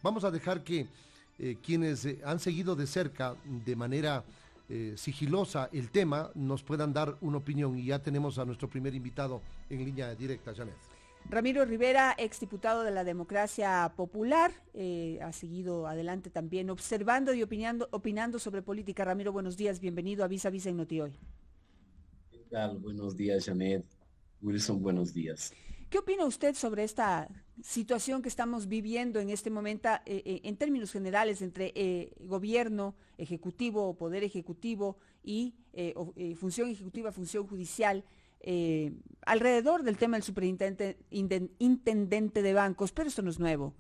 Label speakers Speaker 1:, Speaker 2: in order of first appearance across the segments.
Speaker 1: Vamos a dejar que quienes han seguido de cerca, de manera sigilosa, el tema, nos puedan dar una opinión. Y ya tenemos a nuestro primer invitado en línea directa, Janet.
Speaker 2: Ramiro Rivera, exdiputado de la Democracia Popular, ha seguido adelante también observando y opinando sobre política. Ramiro, buenos días, bienvenido a Vis a Vis en Noti Hoy.
Speaker 3: ¿Qué tal? Buenos días, Janet. Wilson, buenos días.
Speaker 2: ¿Qué opina usted sobre esta situación que estamos viviendo en este momento en términos generales entre gobierno, ejecutivo, poder ejecutivo y función ejecutiva, función judicial? Alrededor del tema del superintendente de bancos, pero esto no es nuevo,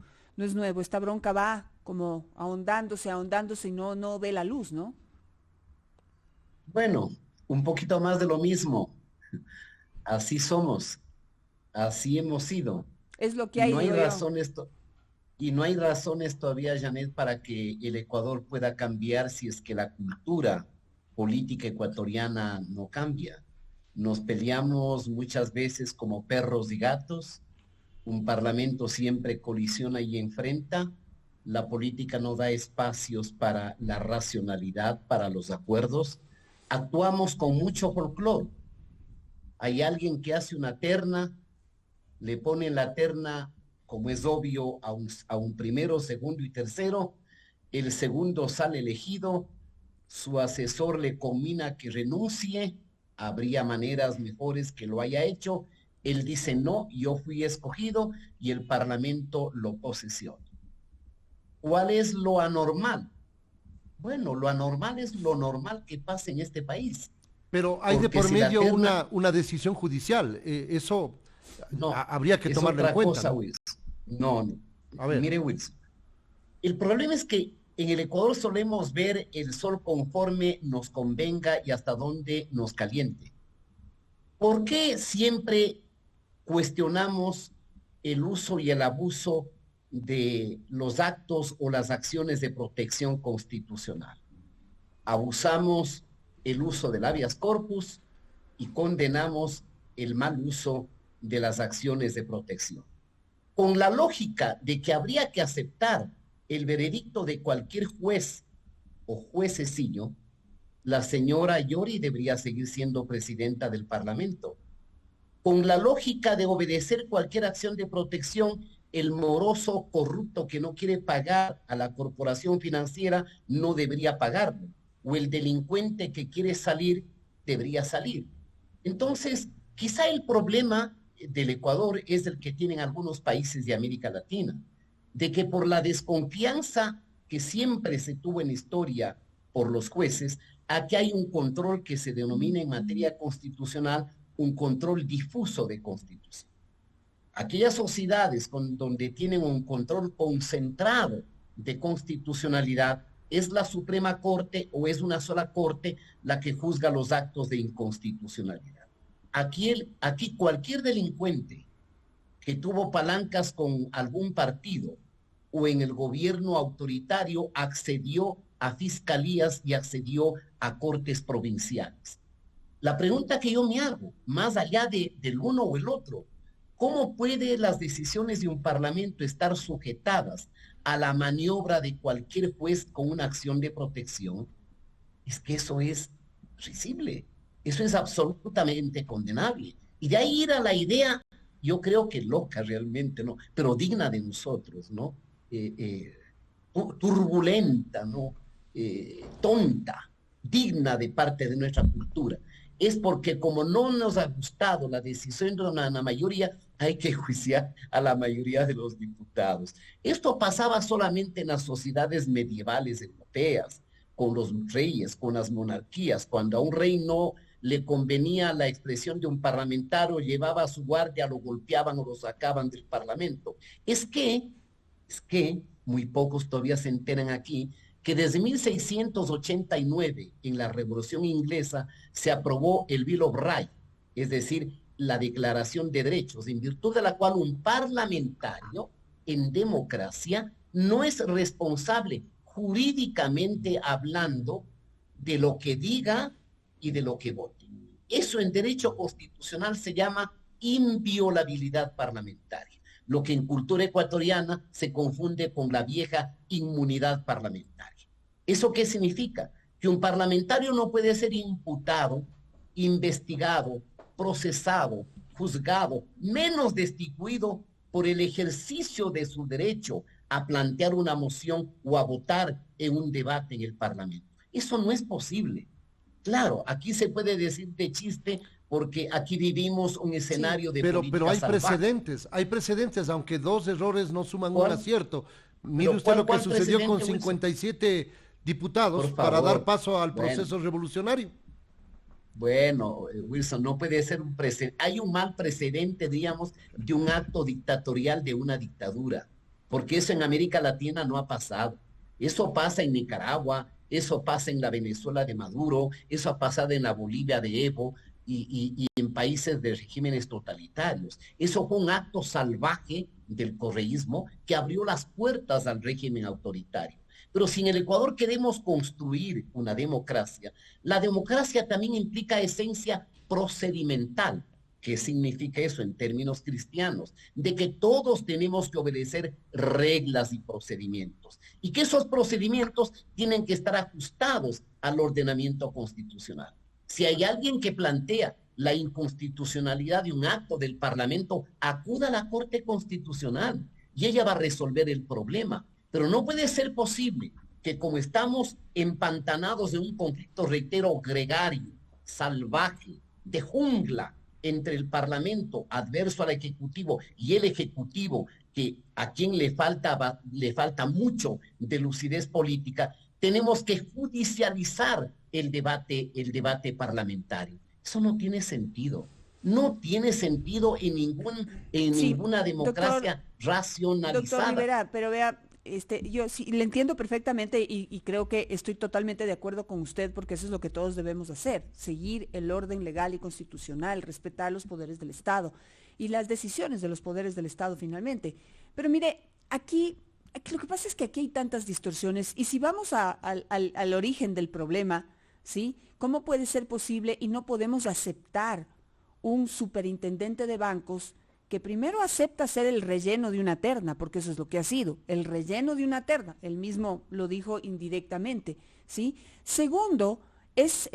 Speaker 2: esta bronca va como ahondándose y no ve la luz, ¿no?
Speaker 3: Bueno, un poquito más de lo mismo. Así somos, así hemos sido.
Speaker 2: Es lo que hay,
Speaker 3: no hay razones y no hay razones todavía, Janet, para que el Ecuador pueda cambiar si es que la cultura política ecuatoriana no cambia. Nos peleamos muchas veces como perros y gatos, un parlamento siempre colisiona y enfrenta, la política no da espacios para la racionalidad, para los acuerdos, actuamos con mucho folclore. Hay alguien que hace una terna, le pone en la terna, como es obvio, a un primero, segundo y tercero, el segundo sale elegido, su asesor le conmina que renuncie, habría maneras mejores que lo haya hecho, él dice no, yo fui escogido y el Parlamento lo posesiona. ¿Cuál es lo anormal? Bueno, lo anormal es lo normal que pasa en este país.
Speaker 1: Pero hay de por medio una decisión judicial, eso
Speaker 3: no,
Speaker 1: habría que tomarlo en cuenta.
Speaker 3: Cosa, ¿no? No. A ver. Mire, Wilson, el problema es que en el Ecuador solemos ver el sol conforme nos convenga y hasta dónde nos caliente. ¿Por qué siempre cuestionamos el uso y el abuso de los actos o las acciones de protección constitucional? Abusamos el uso del habeas corpus y condenamos el mal uso de las acciones de protección. Con la lógica de que habría que aceptar el veredicto de cualquier juez o juececillo, la señora Yori debería seguir siendo presidenta del Parlamento. Con la lógica de obedecer cualquier acción de protección, el moroso corrupto que no quiere pagar a la corporación financiera no debería pagarlo, o el delincuente que quiere salir debería salir. Entonces, quizá el problema del Ecuador es el que tienen algunos países de América Latina, de que por la desconfianza que siempre se tuvo en la historia por los jueces, aquí hay un control que se denomina en materia constitucional un control difuso de constitución. Aquellas sociedades donde tienen un control concentrado de constitucionalidad, ¿es la Suprema Corte o es una sola Corte la que juzga los actos de inconstitucionalidad? Aquí cualquier delincuente que tuvo palancas con algún partido o en el gobierno autoritario accedió a fiscalías y accedió a cortes provinciales. La pregunta que yo me hago, más allá del uno o el otro, ¿cómo pueden las decisiones de un parlamento estar sujetadas a la maniobra de cualquier juez con una acción de protección? Es que eso es risible, eso es absolutamente condenable. Y de ahí ir a la idea, yo creo que loca realmente, ¿no? Pero digna de nosotros, ¿no? Turbulenta, ¿no? Tonta, digna de parte de nuestra cultura. Es porque como no nos ha gustado la decisión de una mayoría, hay que juiciar a la mayoría de los diputados. Esto pasaba solamente en las sociedades medievales europeas, con los reyes, con las monarquías. Cuando a un rey no le convenía la expresión de un parlamentario, llevaba a su guardia, lo golpeaban o lo sacaban del parlamento. Es que muy pocos todavía se enteran aquí, que desde 1689, en la Revolución Inglesa, se aprobó el Bill of Rights, es decir, la Declaración de Derechos, en virtud de la cual un parlamentario en democracia no es responsable jurídicamente hablando de lo que diga y de lo que vote. Eso en derecho constitucional se llama inviolabilidad parlamentaria. lo que en cultura ecuatoriana se confunde con la vieja inmunidad parlamentaria. ¿Eso qué significa? Que un parlamentario no puede ser imputado, investigado, procesado, juzgado, menos destituido por el ejercicio de su derecho a plantear una moción o a votar en un debate en el Parlamento. Eso no es posible. Claro, aquí se puede decir de chiste porque aquí vivimos un escenario de política
Speaker 1: pero
Speaker 3: salvaje.
Speaker 1: hay precedentes, aunque 2 errores no suman un
Speaker 3: ¿Cuál?
Speaker 1: acierto. Mire
Speaker 3: Pero
Speaker 1: usted lo que
Speaker 3: ¿cuál
Speaker 1: sucedió con
Speaker 3: precedente, Wilson?
Speaker 1: 57 diputados
Speaker 3: Por
Speaker 1: para dar
Speaker 3: favor.
Speaker 1: paso al
Speaker 3: Bueno,
Speaker 1: proceso revolucionario.
Speaker 3: bueno, Wilson, no puede ser un precedente. Hay un mal precedente, digamos, de un acto dictatorial de una dictadura, porque eso en América Latina no ha pasado. Eso pasa en Nicaragua, eso pasa en la Venezuela de Maduro, eso ha pasado en la Bolivia de Evo y en países de regímenes totalitarios. Eso fue un acto salvaje del correísmo que abrió las puertas al régimen autoritario. Pero si en el Ecuador queremos construir una democracia, la democracia también implica esencia procedimental. ¿Qué significa eso en términos cristianos? De que todos tenemos que obedecer reglas y procedimientos. Y que esos procedimientos tienen que estar ajustados al ordenamiento constitucional. Si hay alguien que plantea la inconstitucionalidad de un acto del Parlamento, acuda a la Corte Constitucional y ella va a resolver el problema. Pero no puede ser posible que como estamos empantanados en un conflicto, reitero, gregario, salvaje, de jungla, entre el Parlamento adverso al Ejecutivo y el Ejecutivo, que a quien le falta mucho de lucidez política, tenemos que judicializar el debate parlamentario. Eso no tiene sentido. No tiene sentido en
Speaker 2: Sí,
Speaker 3: ninguna
Speaker 2: doctor,
Speaker 3: democracia
Speaker 2: doctor
Speaker 3: racionalizada.
Speaker 2: Rivera, pero vea, yo sí le entiendo perfectamente y creo que estoy totalmente de acuerdo con usted porque eso es lo que todos debemos hacer, seguir el orden legal y constitucional, respetar los poderes del Estado y las decisiones de los poderes del Estado finalmente. Pero mire, aquí lo que pasa es que aquí hay tantas distorsiones y si vamos al origen del problema, ¿sí? ¿Cómo puede ser posible y no podemos aceptar un superintendente de bancos que primero acepta ser el relleno de una terna, porque eso es lo que ha sido, el relleno de una terna, él mismo lo dijo indirectamente, ¿sí? Segundo, es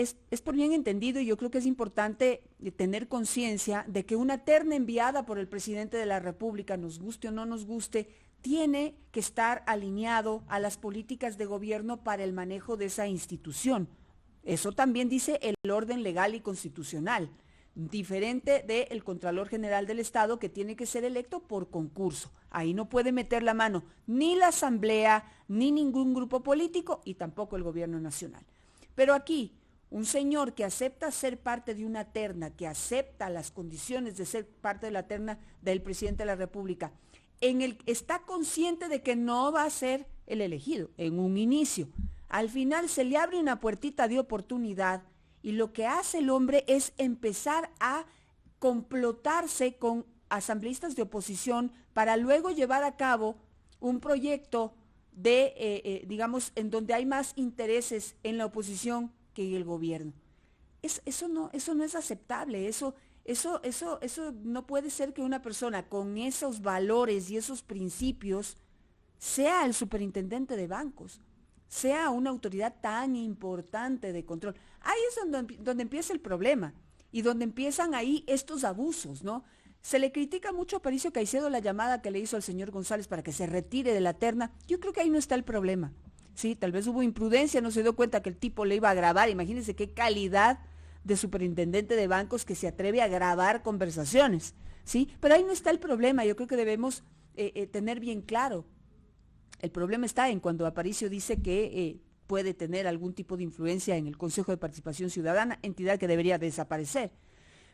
Speaker 2: por bien entendido y yo creo que es importante tener conciencia de que una terna enviada por el presidente de la República, nos guste o no nos guste, tiene que estar alineado a las políticas de gobierno para el manejo de esa institución. Eso también dice el orden legal y constitucional, diferente del Contralor General del Estado que tiene que ser electo por concurso. Ahí no puede meter la mano ni la Asamblea, ni ningún grupo político y tampoco el gobierno nacional. Pero aquí, un señor que acepta ser parte de una terna, que acepta las condiciones de ser parte de la terna del presidente de la República, está consciente de que no va a ser el elegido en un inicio. Al final se le abre una puertita de oportunidad y lo que hace el hombre es empezar a complotarse con asambleístas de oposición para luego llevar a cabo un proyecto digamos, en donde hay más intereses en la oposición que en el gobierno. Eso no es aceptable, eso no puede ser que una persona con esos valores y esos principios sea el superintendente de bancos, sea una autoridad tan importante de control. Ahí es donde empieza el problema y donde empiezan ahí estos abusos, ¿no? Se le critica mucho a Aparicio Caicedo la llamada que le hizo al señor González para que se retire de la terna. Yo creo que ahí no está el problema. Sí, tal vez hubo imprudencia, no se dio cuenta que el tipo le iba a grabar. Imagínense qué calidad de superintendente de bancos que se atreve a grabar conversaciones, ¿sí? Pero ahí no está el problema. Yo creo que debemos tener bien claro. El problema está en cuando Aparicio dice que puede tener algún tipo de influencia en el Consejo de Participación Ciudadana, entidad que debería desaparecer.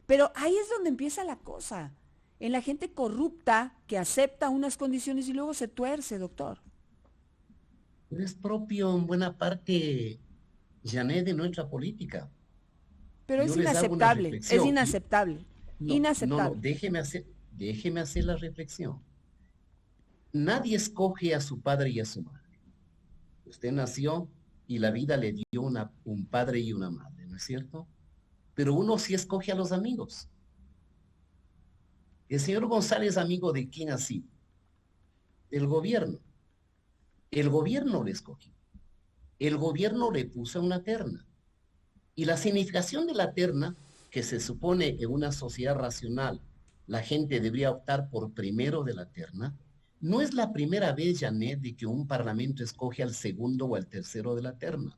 Speaker 2: Pero ahí es donde empieza la cosa, en la gente corrupta que acepta unas condiciones y luego se tuerce, doctor.
Speaker 3: Es propio en buena parte, Janet, de nuestra política.
Speaker 2: Pero
Speaker 3: Yo
Speaker 2: es
Speaker 3: les hago una
Speaker 2: inaceptable, es
Speaker 3: reflexión.
Speaker 2: inaceptable,
Speaker 3: No,
Speaker 2: inaceptable.
Speaker 3: déjeme hacer la reflexión. Nadie escoge a su padre y a su madre. Usted nació y la vida le dio un padre y una madre, ¿no es cierto? Pero uno sí escoge a los amigos. El señor González, amigo de quién ha sido? Del gobierno. El gobierno le escogió. El gobierno le puso una terna. Y la significación de la terna, que se supone en una sociedad racional la gente debería optar por primero de la terna, no es la primera vez, Janet, de que un parlamento escoge al segundo o al tercero de la terna.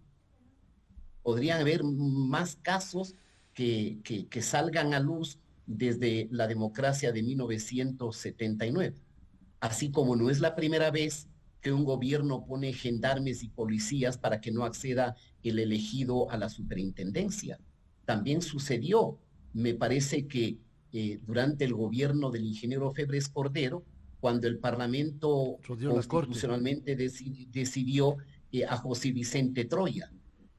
Speaker 3: Podrían haber más casos que salgan a luz desde la democracia de 1979. Así como no es la primera vez que un gobierno pone gendarmes y policías para que no acceda el elegido a la superintendencia. También sucedió, me parece que durante el gobierno del ingeniero Febres Cordero, cuando el Parlamento constitucionalmente decidió a José Vicente Troya,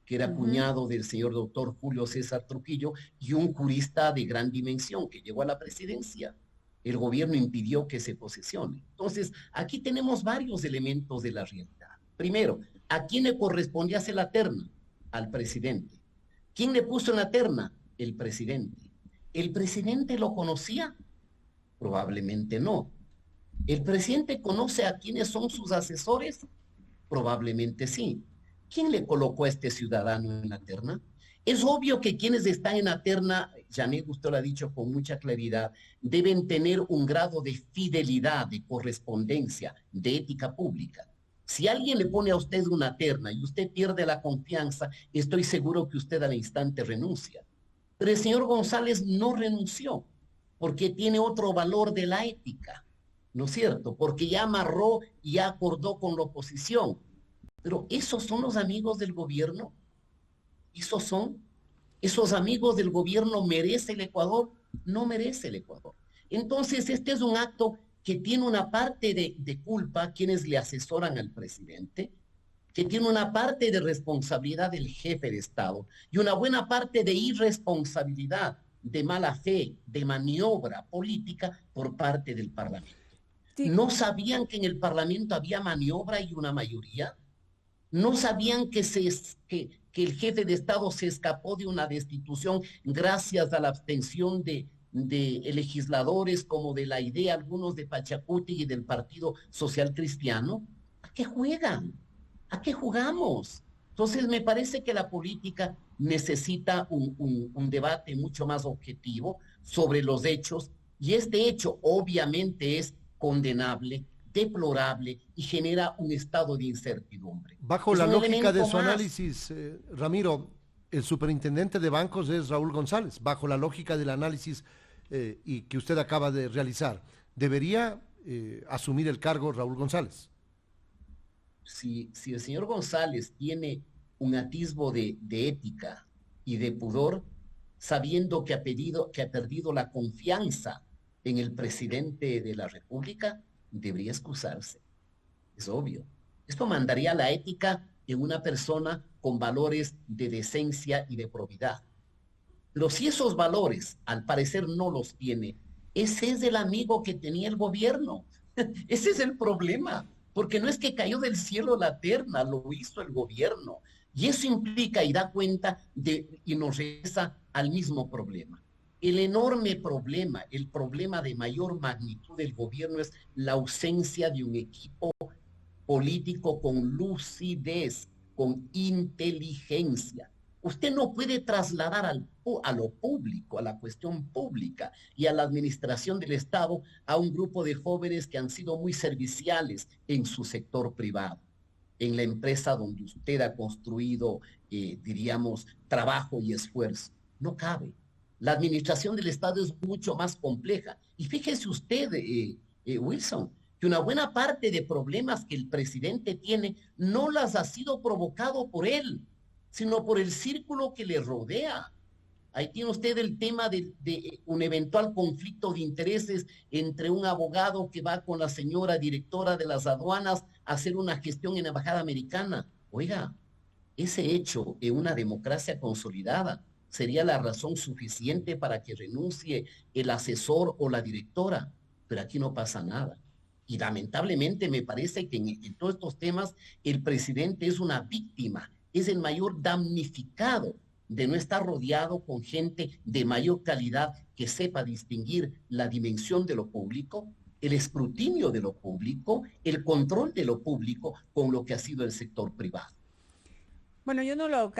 Speaker 3: que era cuñado del señor doctor Julio César Trujillo y un jurista de gran dimensión que llegó a la presidencia. El gobierno impidió que se posesione. Entonces, aquí tenemos varios elementos de la realidad. Primero, ¿a quién le correspondía hacer la terna? Al presidente. ¿Quién le puso en la terna? El presidente. ¿El presidente lo conocía? Probablemente no. ¿El presidente conoce a quiénes son sus asesores? Probablemente sí. ¿Quién le colocó a este ciudadano en la terna? Es obvio que quienes están en la terna, Janet, usted lo ha dicho con mucha claridad, deben tener un grado de fidelidad, de correspondencia, de ética pública. Si alguien le pone a usted una terna y usted pierde la confianza, estoy seguro que usted al instante renuncia. Pero el señor González no renunció porque tiene otro valor de la ética, ¿no es cierto? Porque ya amarró y ya acordó con la oposición. Pero ¿esos son los amigos del gobierno? ¿Esos amigos del gobierno merece el Ecuador? No merece el Ecuador. Entonces, este es un acto que tiene una parte de culpa quienes le asesoran al presidente, que tiene una parte de responsabilidad del jefe de Estado y una buena parte de irresponsabilidad, de mala fe, de maniobra política por parte del Parlamento. Sí. ¿No sabían que en el Parlamento había maniobra y una mayoría? ¿No sabían que el jefe de Estado se escapó de una destitución gracias a la abstención de legisladores como de la idea, algunos de Pachacuti y del Partido Social Cristiano? ¿A qué juegan? ¿A qué jugamos? Entonces me parece que la política necesita un debate mucho más objetivo sobre los hechos, y este hecho obviamente es condenable, deplorable y genera un estado de incertidumbre.
Speaker 1: Bajo la lógica de su análisis, Ramiro, el superintendente de bancos es Raúl González. Bajo la lógica del análisis y que usted acaba de realizar, ¿debería asumir el cargo Raúl González?
Speaker 3: Si el señor González tiene un atisbo de ética y de pudor, sabiendo que ha perdido la confianza en el presidente de la República, debería excusarse. Es obvio. Esto mandaría la ética en una persona con valores de decencia y de probidad. Pero si esos valores, al parecer, no los tiene, ese es el amigo que tenía el gobierno. Ese es el problema, porque no es que cayó del cielo la terna, lo hizo el gobierno. Y eso implica y da cuenta y nos regresa al mismo problema. El enorme problema, el problema de mayor magnitud del gobierno es la ausencia de un equipo político con lucidez, con inteligencia. Usted no puede trasladar a lo público, a la cuestión pública y a la administración del Estado a un grupo de jóvenes que han sido muy serviciales en su sector privado, en la empresa donde usted ha construido, diríamos, trabajo y esfuerzo. No cabe. La administración del Estado es mucho más compleja. Y fíjese usted, Wilson, que una buena parte de problemas que el presidente tiene no las ha sido provocado por él, sino por el círculo que le rodea. Ahí tiene usted el tema de un eventual conflicto de intereses entre un abogado que va con la señora directora de las aduanas a hacer una gestión en la embajada americana. Oiga, ese hecho en una democracia consolidada sería la razón suficiente para que renuncie el asesor o la directora, pero aquí no pasa nada. Y lamentablemente me parece que en todos estos temas el presidente es una víctima, es el mayor damnificado de no estar rodeado con gente de mayor calidad que sepa distinguir la dimensión de lo público, el escrutinio de lo público, el control de lo público con lo que ha sido el sector privado.
Speaker 2: Bueno, yo no lo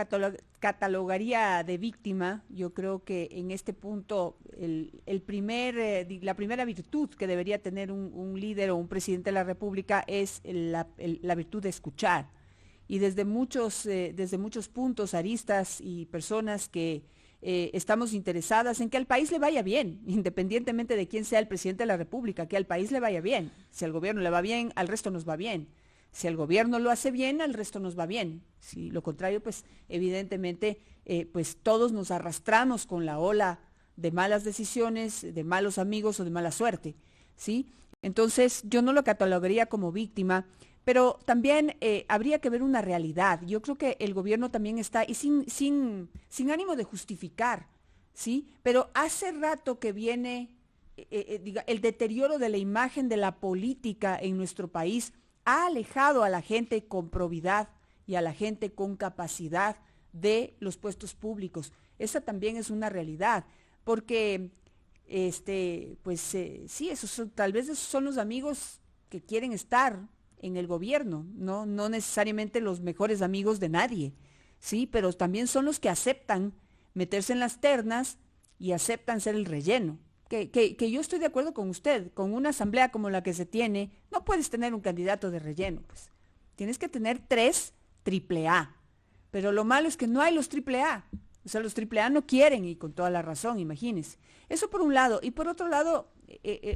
Speaker 2: catalogaría de víctima. Yo creo que en este punto la primera virtud que debería tener un líder o un presidente de la República es la virtud de escuchar. Y desde muchos puntos, aristas y personas que estamos interesadas en que al país le vaya bien, independientemente de quién sea el presidente de la República, que al país le vaya bien. Si al gobierno le va bien, al resto nos va bien. Si el gobierno lo hace bien, al resto nos va bien. Si lo contrario, pues evidentemente pues todos nos arrastramos con la ola de malas decisiones, de malos amigos o de mala suerte, ¿sí? Entonces yo no lo catalogaría como víctima, pero también habría que ver una realidad. Yo creo que el gobierno también está, y sin ánimo de justificar, ¿sí? Pero hace rato que viene el deterioro de la imagen de la política en nuestro país, ha alejado a la gente con probidad y a la gente con capacidad de los puestos públicos. Esa también es una realidad, porque sí, tal vez esos son los amigos que quieren estar en el gobierno, no necesariamente los mejores amigos de nadie, sí, pero también son los que aceptan meterse en las ternas y aceptan ser el relleno. Que yo estoy de acuerdo con usted, con una asamblea como la que se tiene, no puedes tener un candidato de relleno, pues. Tienes que tener 3 AAA. Pero lo malo es que no hay los AAA. O sea, los AAA no quieren, y con toda la razón, imagínense. Eso por un lado. Y por otro lado,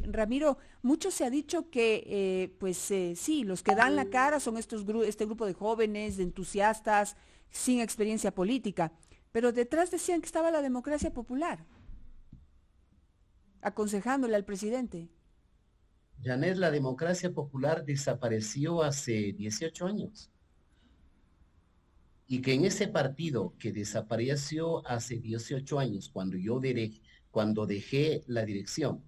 Speaker 2: Ramiro, mucho se ha dicho que, sí, los que dan la cara son este grupo de jóvenes, de entusiastas, sin experiencia política. Pero detrás decían que estaba la democracia popular, aconsejándole al presidente.
Speaker 3: Janet, la democracia popular desapareció hace 18 años. Y que en ese partido que desapareció hace 18 años, cuando dejé la dirección,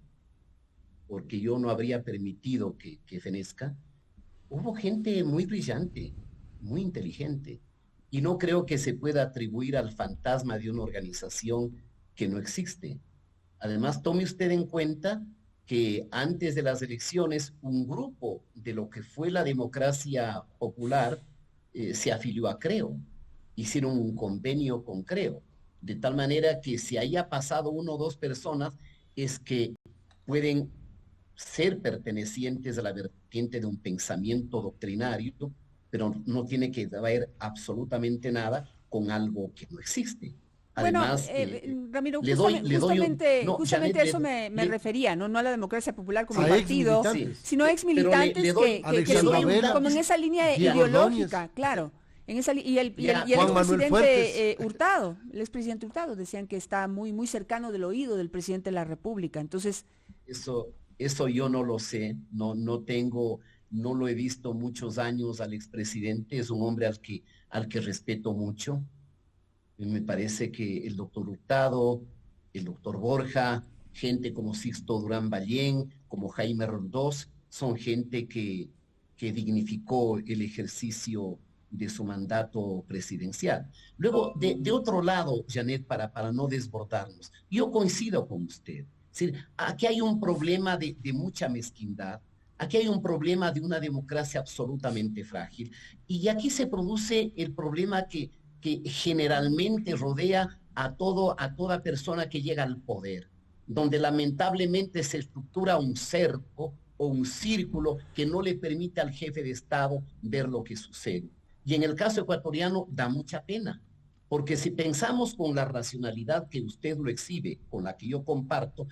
Speaker 3: porque yo no habría permitido que fenezca, hubo gente muy brillante, muy inteligente. Y no creo que se pueda atribuir al fantasma de una organización que no existe. Además, tome usted en cuenta que antes de las elecciones, un grupo de lo que fue la democracia popular se afilió a Creo. Hicieron un convenio con Creo. De tal manera que si haya pasado 1 o 2 personas, es que pueden ser pertenecientes a la vertiente de un pensamiento doctrinario, pero no tiene que ver absolutamente nada con algo que no existe.
Speaker 2: Además, Ramiro, justamente a eso me refería, ¿no? No a la democracia popular como partido, sino a exmilitantes que siguen como en esa línea ideológica, claro. Y el expresidente Hurtado, el expresidente Hurtado, decían que está muy, muy cercano del oído del presidente de la República. Entonces,
Speaker 3: eso yo no lo sé, no lo he visto muchos años al expresidente, es un hombre al que respeto mucho. Me parece que el doctor Hurtado, el doctor Borja, gente como Sixto Durán Ballén, como Jaime Roldós, son gente que dignificó el ejercicio de su mandato presidencial. Luego, de otro lado, Janet, para no desbordarnos, yo coincido con usted. Es decir, aquí hay un problema de mucha mezquindad, aquí hay un problema de una democracia absolutamente frágil, y aquí se produce el problema que generalmente rodea a toda persona que llega al poder, donde lamentablemente se estructura un cerco o un círculo que no le permite al jefe de Estado ver lo que sucede. Y en el caso ecuatoriano da mucha pena, porque si pensamos con la racionalidad que usted lo exhibe, con la que yo comparto,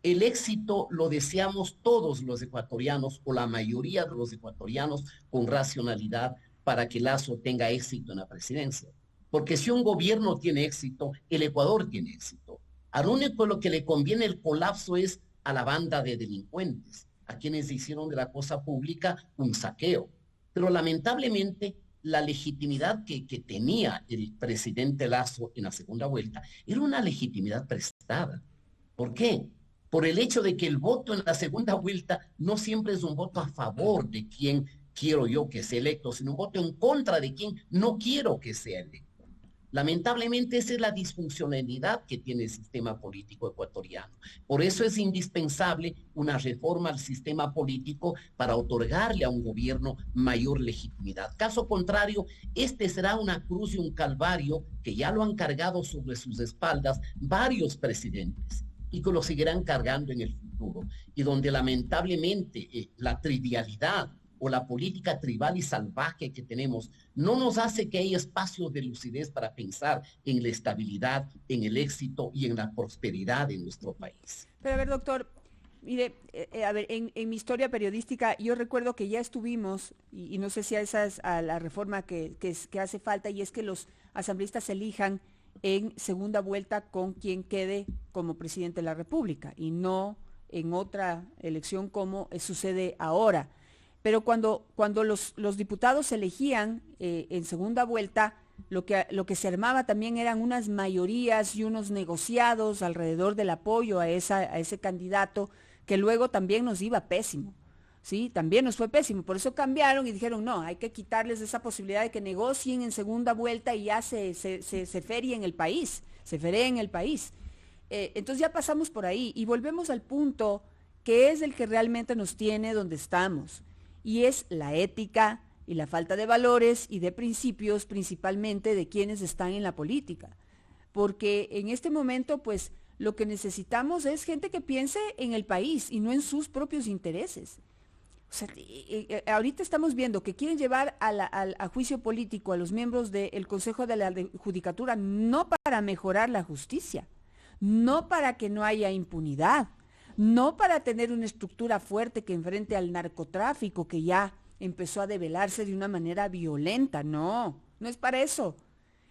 Speaker 3: el éxito lo deseamos todos los ecuatorianos, o la mayoría de los ecuatorianos, con racionalidad, para que Lasso tenga éxito en la presidencia. Porque si un gobierno tiene éxito, el Ecuador tiene éxito. Al único lo que le conviene el colapso es a la banda de delincuentes, a quienes hicieron de la cosa pública un saqueo. Pero lamentablemente la legitimidad que tenía el presidente Lasso en la segunda vuelta era una legitimidad prestada. ¿Por qué? Por el hecho de que el voto en la segunda vuelta no siempre es un voto a favor de quien quiero yo que sea electo, sino un voto en contra de quien no quiero que sea electo. Lamentablemente esa es la disfuncionalidad que tiene el sistema político ecuatoriano. Por eso es indispensable una reforma al sistema político para otorgarle a un gobierno mayor legitimidad. Caso contrario, este será una cruz y un calvario que ya lo han cargado sobre sus espaldas varios presidentes y que lo seguirán cargando en el futuro. Y donde lamentablemente la trivialidad o la política tribal y salvaje que tenemos no nos hace que haya espacios de lucidez para pensar en la estabilidad, en el éxito y en la prosperidad de nuestro país.
Speaker 2: Pero a ver, doctor, mire, a ver, en mi historia periodística yo recuerdo que ya estuvimos, y no sé si esa es a la reforma que hace falta, y es que los asambleístas se elijan en segunda vuelta con quien quede como presidente de la República y no en otra elección como sucede ahora. Pero cuando los diputados se elegían en segunda vuelta, lo que se armaba también eran unas mayorías y unos negociados alrededor del apoyo a ese candidato, que luego también nos iba pésimo, ¿sí? También nos fue pésimo. Por eso cambiaron y dijeron, no, hay que quitarles esa posibilidad de que negocien en segunda vuelta y ya se ferie en el país, se feree en el país. Entonces ya pasamos por ahí y volvemos al punto que es el que realmente nos tiene donde estamos. Y es la ética y la falta de valores y de principios, principalmente de quienes están en la política. Porque en este momento, pues, lo que necesitamos es gente que piense en el país y no en sus propios intereses. O sea, ahorita estamos viendo que quieren llevar a juicio político a los miembros del Consejo de la Judicatura, no para mejorar la justicia, no para que no haya impunidad, no para tener una estructura fuerte que enfrente al narcotráfico que ya empezó a develarse de una manera violenta. No es para eso.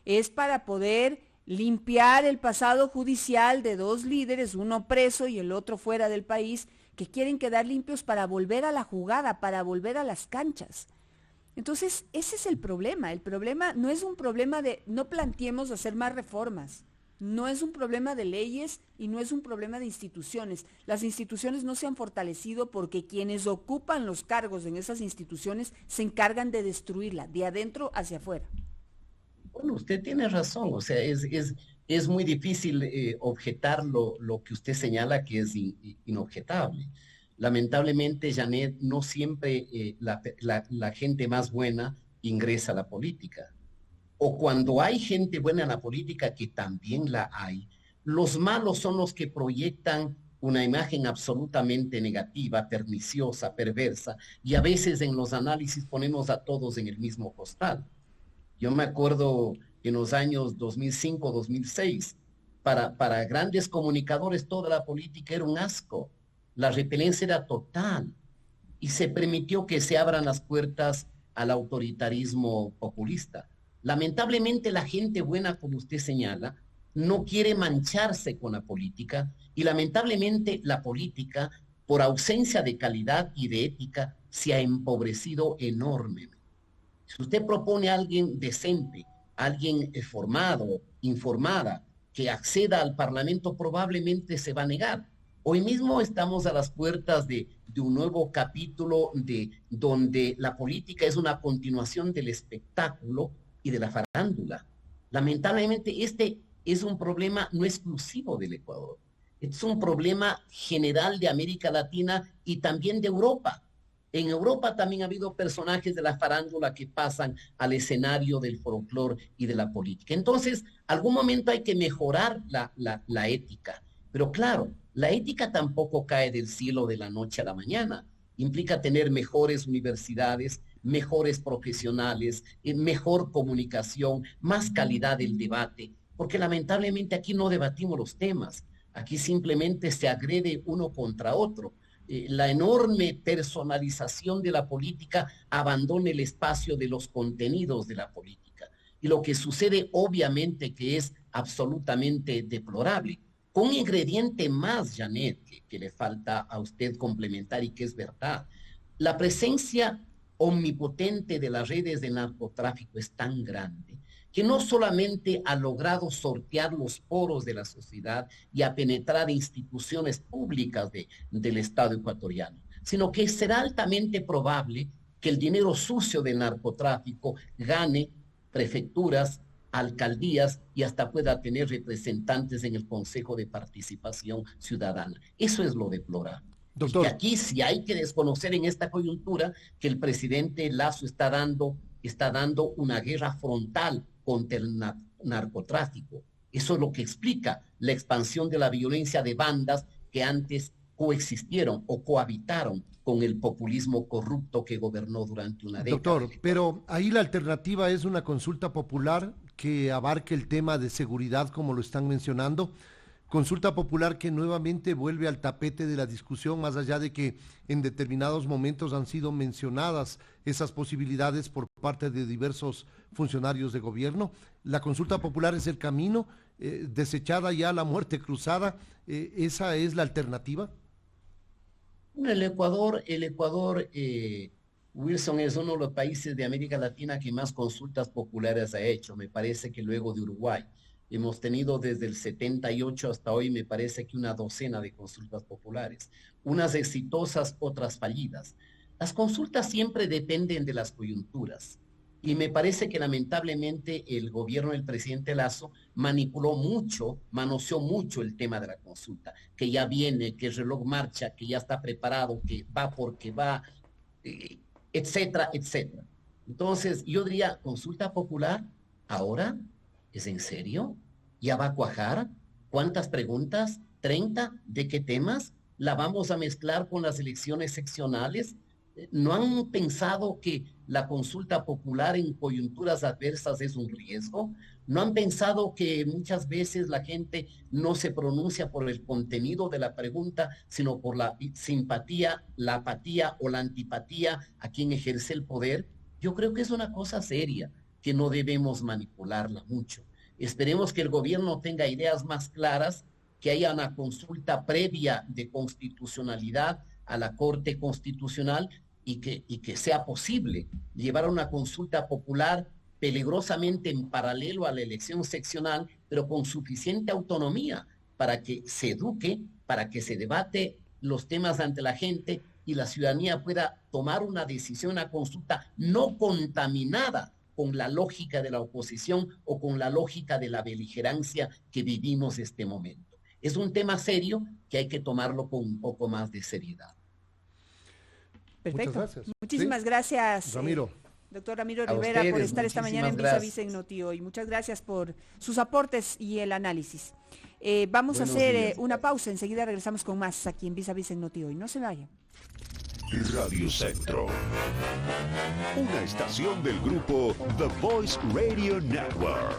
Speaker 2: Es para poder limpiar el pasado judicial de dos líderes, uno preso y el otro fuera del país, que quieren quedar limpios para volver a la jugada, para volver a las canchas. Entonces, ese es el problema. El problema no es un problema de no planteemos hacer más reformas. No es un problema de leyes y no es un problema de instituciones. Las instituciones no se han fortalecido porque quienes ocupan los cargos en esas instituciones se encargan de destruirla, de adentro hacia afuera.
Speaker 3: Bueno, usted tiene razón, o sea, es muy difícil objetar lo que usted señala que es inobjetable. Lamentablemente, Janet, no siempre la gente más buena ingresa a la política. O cuando hay gente buena en la política, que también la hay, los malos son los que proyectan una imagen absolutamente negativa, perniciosa, perversa, y a veces en los análisis ponemos a todos en el mismo costal. Yo me acuerdo en los años 2005, 2006, para grandes comunicadores toda la política era un asco, la repelencia era total, y se permitió que se abran las puertas al autoritarismo populista. Lamentablemente la gente buena, como usted señala, no quiere mancharse con la política y lamentablemente la política, por ausencia de calidad y de ética, se ha empobrecido enormemente. Si usted propone a alguien decente, alguien formado, informada, que acceda al Parlamento, probablemente se va a negar. Hoy mismo estamos a las puertas de un nuevo capítulo donde la política es una continuación del espectáculo y de la farándula. Lamentablemente este es un problema no exclusivo del Ecuador, es un problema general de América Latina y también de Europa. En Europa también ha habido personajes de la farándula que pasan al escenario del folclore y de la política. Entonces, algún momento hay que mejorar la ética, pero claro, la ética tampoco cae del cielo de la noche a la mañana. Implica tener mejores universidades, mejores profesionales, mejor comunicación, más calidad del debate, porque lamentablemente aquí no debatimos los temas, aquí simplemente se agrede uno contra otro. La enorme personalización de la política abandona el espacio de los contenidos de la política. Y lo que sucede obviamente que es absolutamente deplorable. Con un ingrediente más, Janet, que le falta a usted complementar y que es verdad. La presencia omnipotente de las redes de narcotráfico es tan grande que no solamente ha logrado sortear los poros de la sociedad y a penetrar instituciones públicas del Estado ecuatoriano, sino que será altamente probable que el dinero sucio del narcotráfico gane prefecturas, alcaldías y hasta pueda tener representantes en el Consejo de Participación Ciudadana. Eso es lo deplorable.
Speaker 1: Doctor.
Speaker 3: Y aquí sí hay que desconocer en esta coyuntura que el presidente Lasso está dando una guerra frontal contra el narcotráfico. Eso es lo que explica la expansión de la violencia de bandas que antes coexistieron o cohabitaron con el populismo corrupto que gobernó durante una década.
Speaker 1: Doctor, pero ahí la alternativa es una consulta popular que abarque el tema de seguridad, como lo están mencionando. Consulta popular que nuevamente vuelve al tapete de la discusión, más allá de que en determinados momentos han sido mencionadas esas posibilidades por parte de diversos funcionarios de gobierno. La consulta popular es el camino, desechada ya la muerte cruzada, ¿esa es la alternativa?
Speaker 3: El Ecuador, Wilson, es uno de los países de América Latina que más consultas populares ha hecho, me parece que luego de Uruguay. Hemos tenido desde el 78 hasta hoy, me parece que una docena de consultas populares, unas exitosas, otras fallidas. Las consultas siempre dependen de las coyunturas y me parece que lamentablemente el gobierno del presidente Lasso manoseó mucho el tema de la consulta, que ya viene, que el reloj marcha, que ya está preparado, que va porque va, etcétera, etcétera. Entonces yo diría, consulta popular, ahora, ¿es en serio? ¿Ya va a cuajar? ¿Cuántas preguntas? ¿30? ¿De qué temas? ¿La vamos a mezclar con las elecciones seccionales? ¿No han pensado que la consulta popular en coyunturas adversas es un riesgo? ¿No han pensado que muchas veces la gente no se pronuncia por el contenido de la pregunta, sino por la simpatía, la apatía o la antipatía a quien ejerce el poder? Yo creo que es una cosa seria, que no debemos manipularla mucho. Esperemos que el gobierno tenga ideas más claras, que haya una consulta previa de constitucionalidad a la Corte Constitucional y que sea posible llevar a una consulta popular peligrosamente en paralelo a la elección seccional, pero con suficiente autonomía para que se eduque, para que se debate los temas ante la gente y la ciudadanía pueda tomar una decisión, una consulta no contaminada con la lógica de la oposición o con la lógica de la beligerancia que vivimos este momento. Es un tema serio que hay que tomarlo con un poco más de seriedad.
Speaker 2: Perfecto.
Speaker 1: Muchas gracias.
Speaker 2: Muchísimas gracias,
Speaker 1: Ramiro.
Speaker 2: Doctor Ramiro
Speaker 3: A
Speaker 2: Rivera,
Speaker 3: ustedes,
Speaker 2: por estar esta mañana en Vis a Vis en
Speaker 3: gracias.
Speaker 2: Noti Hoy. Muchas gracias por sus aportes y el análisis. Vamos
Speaker 3: Buenos
Speaker 2: a hacer
Speaker 3: días.
Speaker 2: una pausa, enseguida regresamos con más aquí en Vis a Vis en Noti Hoy. No se vayan.
Speaker 4: Radio Centro. Una estación del grupo The Voice Radio Network.